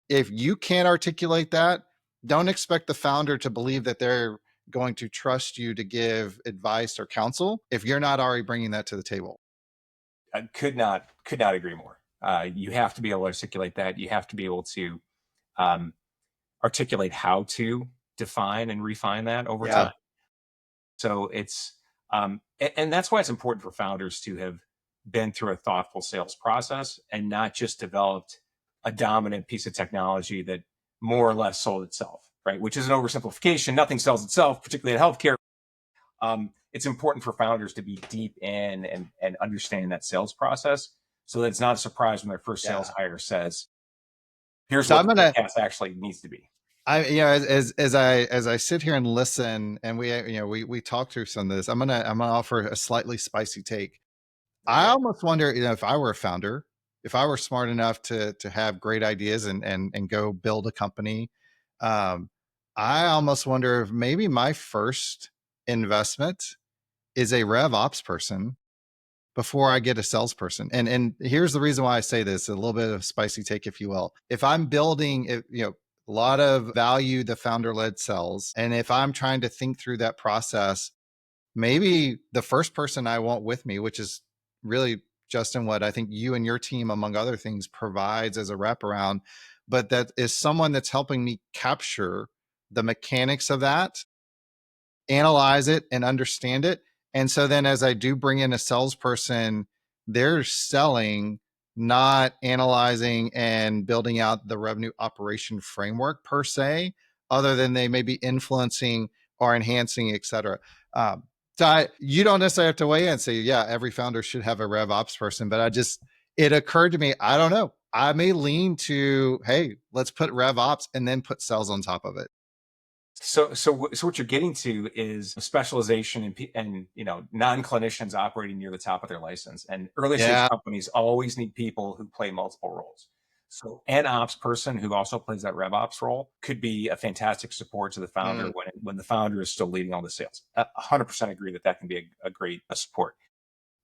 if you can't articulate that, don't expect the founder to believe that they're going to trust you to give advice or counsel if you're not already bringing that to the table. I could not agree more. You have to be able to articulate that. You have to be able to articulate how to define and refine that over time. So it's and that's why it's important for founders to have been through a thoughtful sales process and not just developed a dominant piece of technology that more or less sold itself, right? Which is an oversimplification. Nothing sells itself, particularly in healthcare. It's important for founders to be deep in and understanding that sales process, so that it's not a surprise when their first sales hire says, "Here's what the podcast actually needs to be." As I sit here and listen, and we talk through some of this, I'm gonna offer a slightly spicy take. Okay. I almost wonder, if I were a founder, if I were smart enough to have great ideas and go build a company, I almost wonder if maybe my first investment is a rev ops person before I get a salesperson. And here's the reason why I say this, a little bit of spicy take, if you will. If I'm building, a lot of value, the founder-led sells, and if I'm trying to think through that process, maybe the first person I want with me, which is really, Justin, what I think you and your team, among other things, provides as a wraparound, but that is someone that's helping me capture the mechanics of that, analyze it and understand it. And so then as I do bring in a salesperson, they're selling, not analyzing and building out the revenue operation framework per se, other than they may be influencing or enhancing, et cetera. You don't necessarily have to weigh in and say, yeah, every founder should have a rev ops person, but it occurred to me, I don't know. I may lean to, hey, let's put rev ops and then put sales on top of it. So what you're getting to is specialization and non-clinicians operating near the top of their license. And early stage companies always need people who play multiple roles. So an ops person who also plays that rev ops role could be a fantastic support to the founder when the founder is still leading all the sales. 100% agree that can be a great support.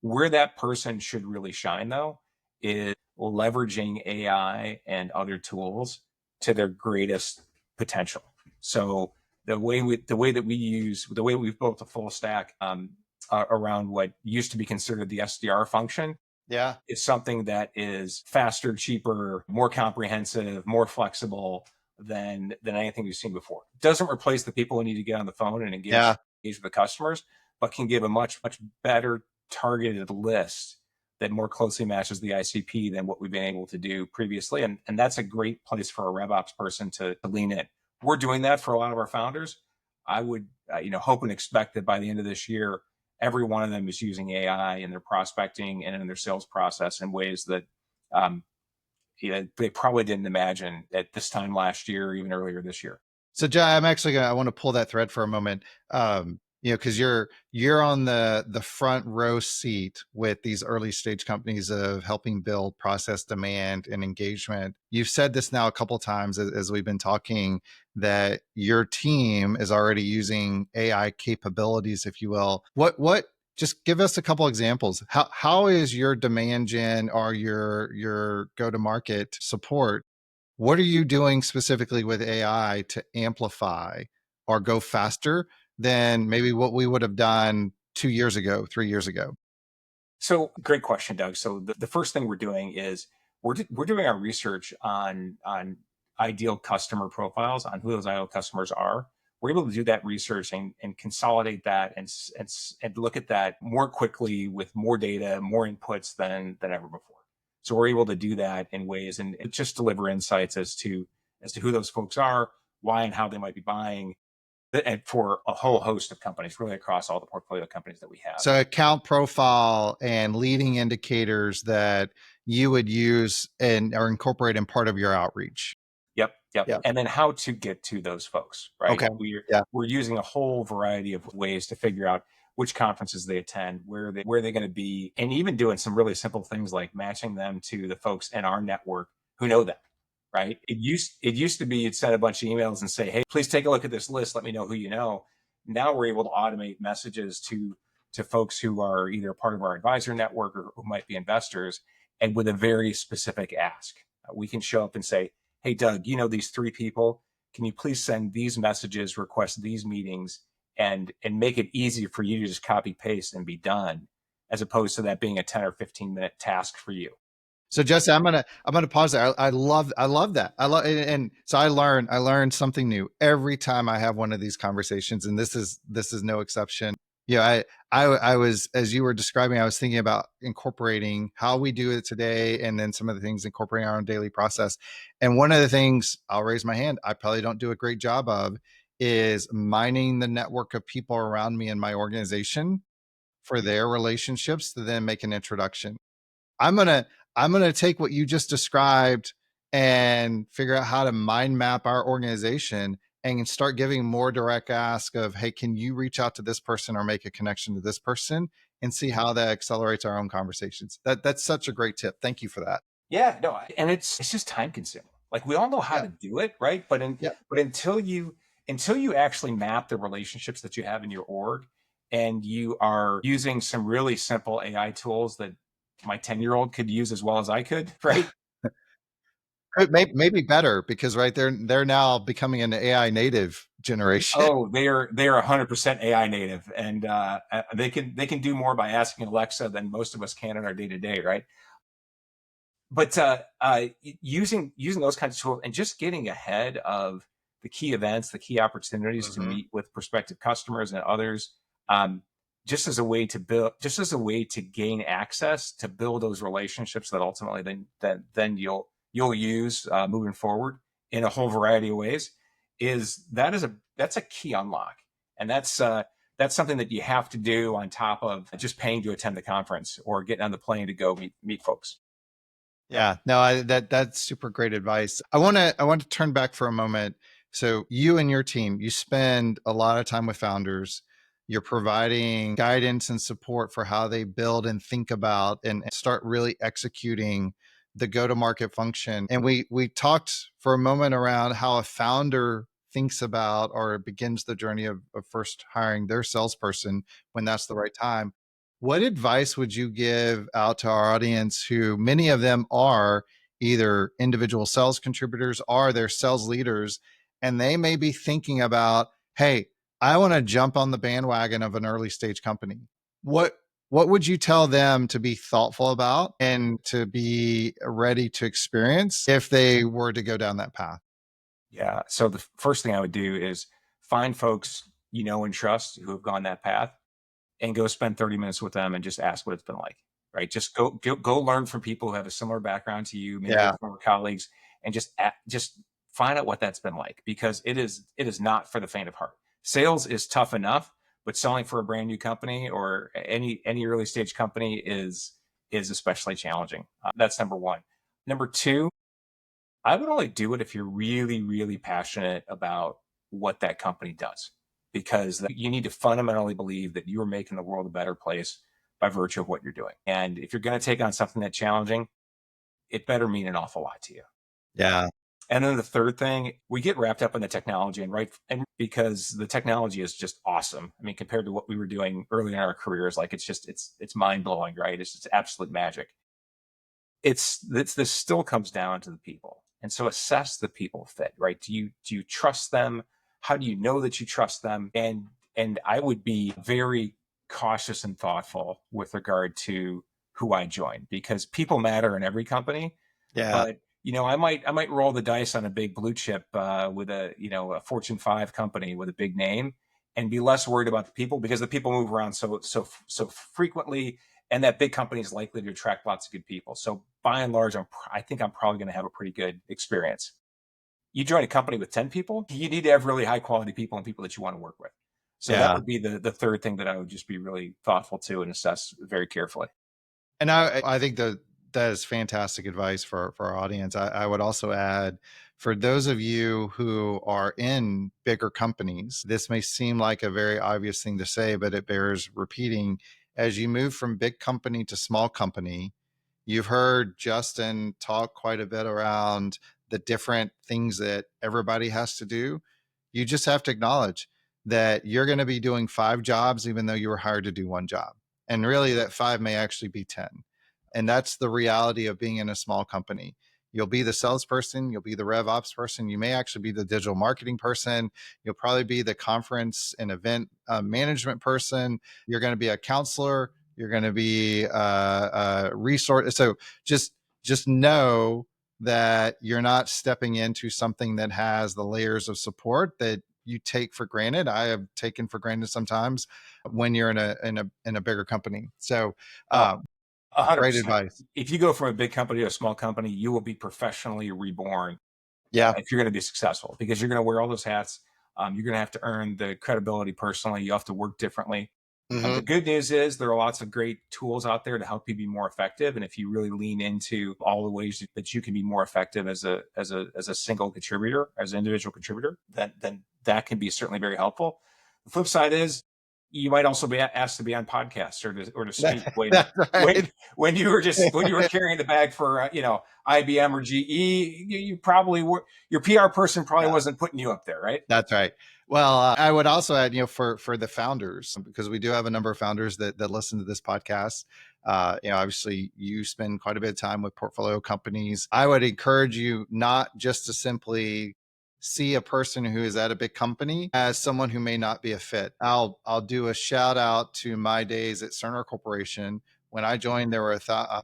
Where that person should really shine, though, is leveraging AI and other tools to their greatest potential. So the way we've built a full stack around what used to be considered the SDR function, is something that is faster, cheaper, more comprehensive, more flexible than anything we've seen before. It doesn't replace the people who need to get on the phone and engage with the customers, but can give a much better targeted list that more closely matches the ICP than what we've been able to do previously. And that's a great place for a RevOps person to lean in. We're doing that for a lot of our founders. I would, hope and expect that by the end of this year, every one of them is using AI in their prospecting and in their sales process in ways that they probably didn't imagine at this time last year, or even earlier this year. So, Jai, I want to pull that thread for a moment. Because you're on the front row seat with these early stage companies of helping build process demand and engagement. You've said this now a couple of times as we've been talking, that your team is already using AI capabilities, if you will. What? Just give us a couple examples. How is your demand gen or your go-to-market support? What are you doing specifically with AI to amplify or go faster than maybe what we would have done 2 years ago, 3 years ago? So great question, Doug. So the first thing we're doing is we're doing our research on ideal customer profiles, on who those ideal customers are. We're able to do that research and consolidate that and look at that more quickly with more data, more inputs than ever before. So we're able to do that in ways and just deliver insights as to who those folks are, why and how they might be buying, and for a whole host of companies, really across all the portfolio companies that we have. So account profile and leading indicators that you would use or incorporate in part of your outreach. Yep. And then how to get to those folks, right? Okay. We're using a whole variety of ways to figure out which conferences they attend, where they're going to be, and even doing some really simple things like matching them to the folks in our network who know them. Right? It used to be you'd send a bunch of emails and say, "Hey, please take a look at this list. Let me know who you know." Now we're able to automate messages to folks who are either part of our advisor network or who might be investors, and with a very specific ask. We can show up and say, "Hey, Doug, you know these three people. Can you please send these messages, request these meetings, and make it easy for you to just copy paste and be done, as opposed to that being a 10 or 15-minute task for you." So Jesse, I'm gonna pause there. I love that. And so I learn something new every time I have one of these conversations, and this is no exception. Yeah, I was, as you were describing, I was thinking about incorporating how we do it today, and then some of the things incorporating our own daily process. And one of the things, I'll raise my hand, I probably don't do a great job of, is mining the network of people around me in my organization for their relationships to then make an introduction. I'm gonna take what you just described and figure out how to mind map our organization and start giving more direct ask of, hey, can you reach out to this person or make a connection to this person, and see how that accelerates our own conversations. That's such a great tip. Thank you for that. Yeah, no, and it's just time consuming. Like, we all know how Yeah. to do it, right? But Yeah. until you actually map the relationships that you have in your org, and you are using some really simple AI tools that my 10-year-old could use as well as I could, right? Maybe better, because right, they're now becoming an AI native generation. Oh, they're 100% AI native, and they can do more by asking Alexa than most of us can in our day to day, right? But using those kinds of tools and just getting ahead of the key events, the key opportunities to meet with prospective customers and others, um, just as a way to gain access to build those relationships that ultimately then you'll use moving forward in a whole variety of ways. That's a key unlock, and that's something that you have to do on top of just paying to attend the conference or getting on the plane to go meet folks. Yeah, no, that's super great advice. I want to turn back for a moment. So you and your team, you spend a lot of time with founders. You're providing guidance and support for how they build and think about and start really executing the go-to-market function. And we talked for a moment around how a founder thinks about or begins the journey of first hiring their salesperson when that's the right time. What advice would you give out to our audience, who many of them are either individual sales contributors or they're sales leaders, and they may be thinking about, hey, I want to jump on the bandwagon of an early stage company. What would you tell them to be thoughtful about and to be ready to experience if they were to go down that path? Yeah. So the first thing I would do is find folks you know and trust who have gone that path, and go spend 30 minutes with them and just ask what it's been like. Right. Just go learn from people who have a similar background to you, maybe Yeah. your former colleagues, and just find out what that's been like, because it is not for the faint of heart. Sales is tough enough, but selling for a brand new company or any early stage company is especially challenging. That's number one. Number two, I would only do it if you're really, really passionate about what that company does, because you need to fundamentally believe that you are making the world a better place by virtue of what you're doing. And if you're going to take on something that's challenging, it better mean an awful lot to you. Yeah. And then the third thing, we get wrapped up in the technology, and because the technology is just awesome. I mean, compared to what we were doing early in our careers, like it's mind blowing, right? It's just absolute magic. This still comes down to the people. And so assess the people fit, right? Do you trust them? How do you know that you trust them? And I would be very cautious and thoughtful with regard to who I join, because people matter in every company. Yeah. But I might roll the dice on a big blue chip with a Fortune 5 company with a big name, and be less worried about the people, because the people move around so frequently, and that big company is likely to attract lots of good people. So by and large, I think I'm probably going to have a pretty good experience. You join a company with 10 people, you need to have really high quality people and people that you want to work with. So that Yeah. would be the third thing that I would just be really thoughtful to and assess very carefully. And I think that is fantastic advice for our audience. I would also add, For those of you who are in bigger companies, this may seem like a very obvious thing to say, but it bears repeating. As you move from big company to small company, you've heard Justin talk quite a bit around the different things that everybody has to do. You just have to acknowledge that you're going to be doing 5 jobs, even though you were hired to do 1 job. And really, that 5 may actually be 10. And that's the reality of being in a small company. You'll be the salesperson, you'll be the rev ops person, you may actually be the digital marketing person, you'll probably be the conference and event management person, you're going to be a counselor, you're going to be a resource. So just know that you're not stepping into something that has the layers of support that you take for granted. I have taken for granted sometimes when you're in a bigger company. So Oh, great 100%. advice. If you go from a big company to a small company, you will be professionally reborn Yeah. if you're going to be successful, because you're going to wear all those hats. You're going to have to earn the credibility personally. You have to work differently. The Mm-hmm. good news is there are lots of great tools out there to help you be more effective. And if you really lean into all the ways that you can be more effective as a single contributor, as an individual contributor, then that can be certainly very helpful. The flip side is you might also be asked to be on podcasts or to speak That's when right. when you were carrying the bag for IBM or GE. You probably were, your PR person probably Yeah. wasn't putting you up there, right? That's right. Well, I would also add, for the founders, because we do have a number of founders that listen to this podcast. Obviously, you spend quite a bit of time with portfolio companies. I would encourage you not just to simply see a person who is at a big company as someone who may not be a fit. I'll do a shout out to my days at Cerner Corporation. When I joined,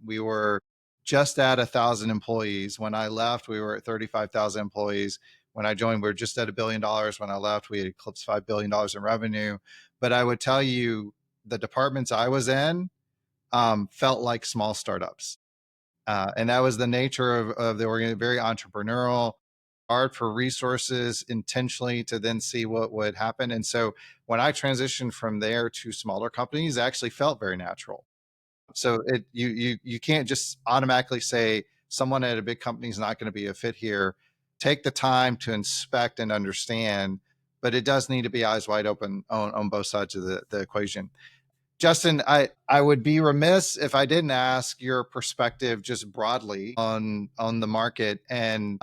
we were just at 1,000 employees. When I left, we were at 35,000 employees. When I joined, we were just at $1 billion. When I left, we had eclipsed $5 billion in revenue. But I would tell you, the departments I was in felt like small startups. And that was the nature of the organization, very entrepreneurial, hard for resources intentionally to then see what would happen. And so when I transitioned from there to smaller companies, it actually felt very natural. So you can't just automatically say someone at a big company is not going to be a fit here. Take the time to inspect and understand, but it does need to be eyes wide open on both sides of the equation. Justin, I would be remiss if I didn't ask your perspective just broadly on the market. And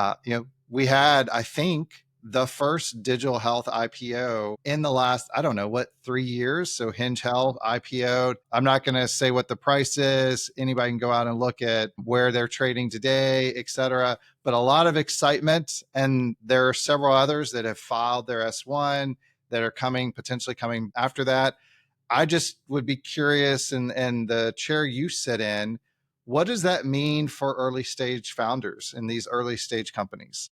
we had, I think, the first digital health IPO in the last, I don't know, 3 years. So Hinge Health IPO'd. I'm not going to say what the price is. Anybody can go out and look at where they're trading today, et cetera. But a lot of excitement. And there are several others that have filed their S1 that are potentially coming after that. I just would be curious, and the chair you sit in, what does that mean for early stage founders in these early stage companies?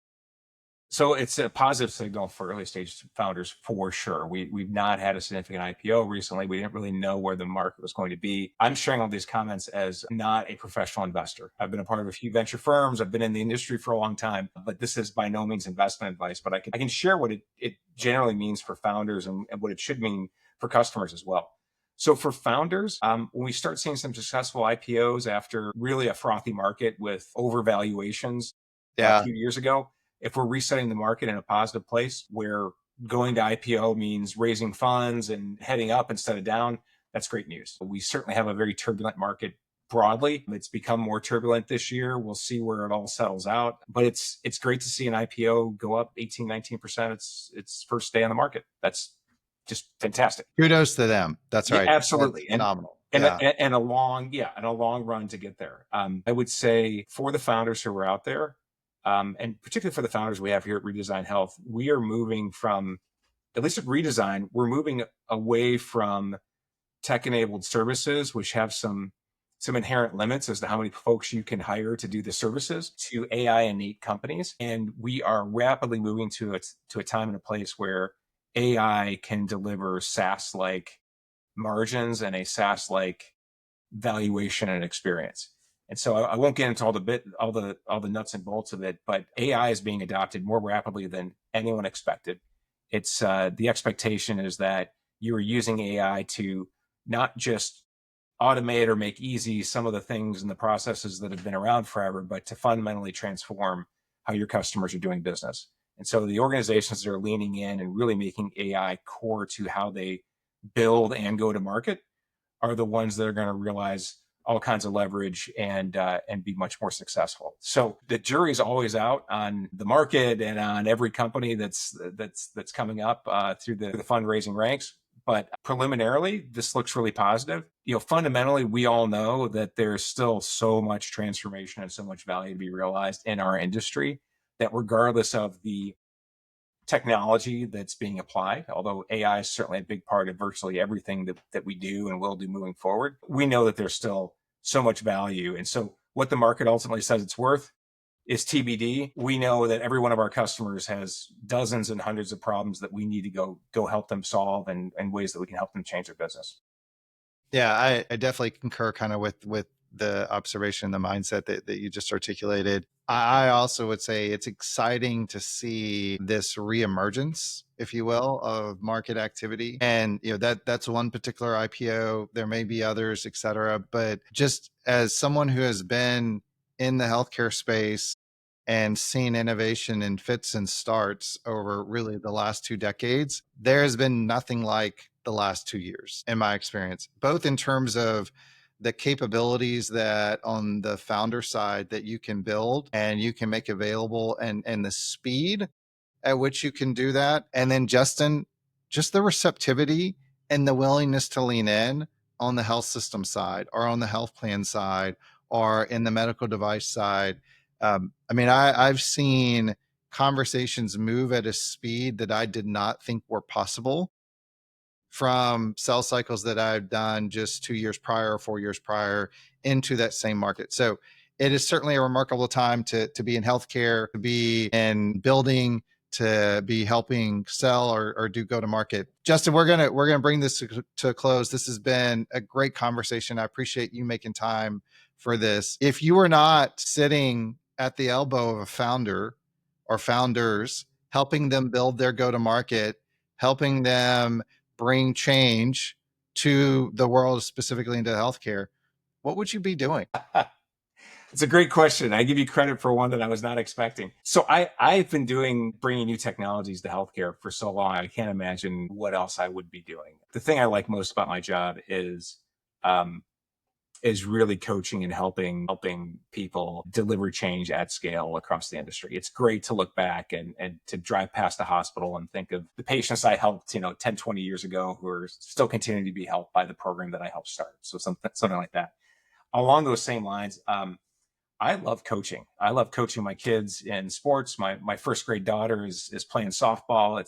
So it's a positive signal for early stage founders for sure. We've not had a significant IPO recently. We didn't really know where the market was going to be. I'm sharing all these comments as not a professional investor. I've been a part of a few venture firms. I've been in the industry for a long time, but this is by no means investment advice. But I can share what it generally means for founders and what it should mean for customers as well. So for founders, when we start seeing some successful IPOs after really a frothy market with overvaluations a Yeah. few years ago, if we're resetting the market in a positive place where going to IPO means raising funds and heading up instead of down, that's great news. We certainly have a very turbulent market broadly. It's become more turbulent this year. We'll see where it all settles out. But it's great to see an IPO go up 18, 19%. It's first day on the market. That's just fantastic. Kudos to them. That's Yeah, right. That's absolutely. phenomenal. And Yeah. a long run to get there. I would say for the founders who are out there, and particularly for the founders we have here at Redesign Health, we are moving from, at least at Redesign, we're moving away from tech-enabled services, which have some inherent limits as to how many folks you can hire to do the services, to AI-innate companies. And we are rapidly moving to a time and a place where AI can deliver SaaS-like margins and a SaaS-like valuation and experience. And so I won't get into all the nuts and bolts of it, but AI is being adopted more rapidly than anyone expected. It's the expectation is that you are using AI to not just automate or make easy some of the things and the processes that have been around forever, but to fundamentally transform how your customers are doing business. And so the organizations that are leaning in and really making AI core to how they build and go to market are the ones that are going to realize all kinds of leverage and be much more successful. So the jury's always out on the market and on every company that's coming up through the fundraising ranks. But preliminarily, this looks really positive. Fundamentally, we all know that there's still so much transformation and so much value to be realized in our industry that regardless of the technology that's being applied, although AI is certainly a big part of virtually everything that we do and will do moving forward, we know that there's still so much value. And so what the market ultimately says it's worth is TBD. We know that every one of our customers has dozens and hundreds of problems that we need to go help them solve and ways that we can help them change their business. Yeah, I definitely concur kind of with the observation, the mindset that you just articulated. I also would say it's exciting to see this reemergence, if you will, of market activity. And that's one particular IPO. There may be others, et cetera. But just as someone who has been in the healthcare space and seen innovation in fits and starts over really the last 2 decades, there has been nothing like the last 2 years, in my experience, both in terms of the capabilities that on the founder side that you can build and you can make available and the speed at which you can do that. And then Justin, just the receptivity and the willingness to lean in on the health system side or on the health plan side or in the medical device side. I've seen conversations move at a speed that I did not think were possible from sales cycles that I've done just 2 years prior or 4 years prior into that same market. So it is certainly a remarkable time to be in healthcare, to be in building, to be helping sell or do go to market. Justin, we're gonna bring this to a close. This has been a great conversation. I appreciate you making time for this. If you were not sitting at the elbow of a founder or founders, helping them build their go to market, helping them bring change to the world, specifically into healthcare, what would you be doing? It's a great question. I give you credit for one that I was not expecting. So I've been bringing new technologies to healthcare for so long. I can't imagine what else I would be doing. The thing I like most about my job is really coaching and helping people deliver change at scale across the industry. It's great to look back and to drive past the hospital and think of the patients I helped, 10, 20 years ago who are still continuing to be helped by the program that I helped start. So something like that. Along those same lines, I love coaching. I love coaching my kids in sports. My first grade daughter is playing softball.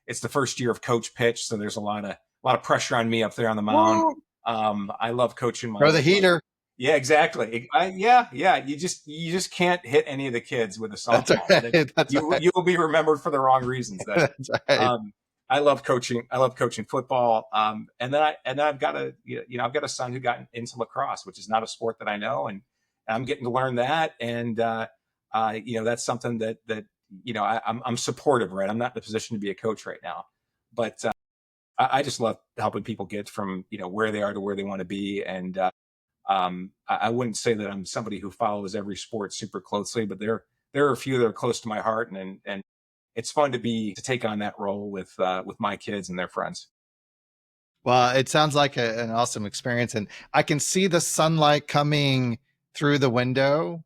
It's the first year of coach pitch, so there's a lot of pressure on me up there on the mound. Woo! I love coaching Or the heater. Yeah, exactly. Yeah. You just can't hit any of the kids with a softball. That's right. You will be remembered for the wrong reasons. That's right. I love coaching. I love coaching football. And then I've got I've got a son who got into lacrosse, which is not a sport that I know, and I'm getting to learn that. And that's something that I'm supportive, right? I'm not in a position to be a coach right now, but I just love helping people get from where they are to where they want to be. And I wouldn't say that I'm somebody who follows every sport super closely, but there are a few that are close to my heart, and it's fun to take on that role with my kids and their friends. Well, it sounds like an awesome experience, and I can see the sunlight coming through the window.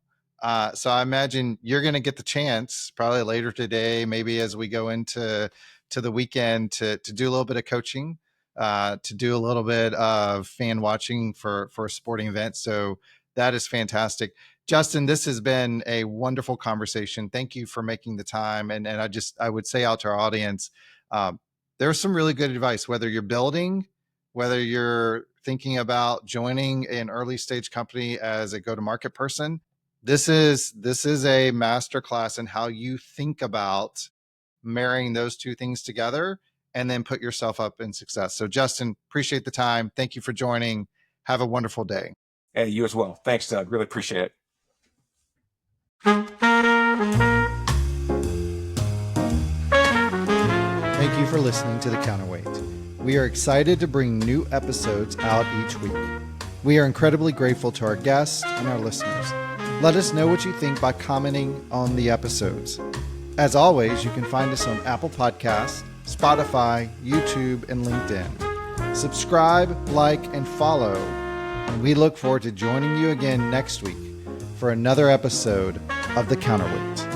So I imagine you're going to get the chance probably later today, maybe as we go into the weekend, to do a little bit of coaching, to do a little bit of fan watching for a sporting event. So that is fantastic. Justin, this has been a wonderful conversation. Thank you for making the time. And I would say out to our audience, there's some really good advice, whether you're building, whether you're thinking about joining an early stage company as a go-to-market person. This is a masterclass in how you think about marrying those two things together and then put yourself up in success. So Justin, appreciate the time. Thank you for joining. Have a wonderful day. Hey, you as well. Thanks, Doug. Really appreciate it. Thank you for listening to The Counterweight. We are excited to bring new episodes out each week. We are incredibly grateful to our guests and our listeners. Let us know what you think by commenting on the episodes. As always, you can find us on Apple Podcasts, Spotify, YouTube, and LinkedIn. Subscribe, like, and follow. And we look forward to joining you again next week for another episode of The Counterweight.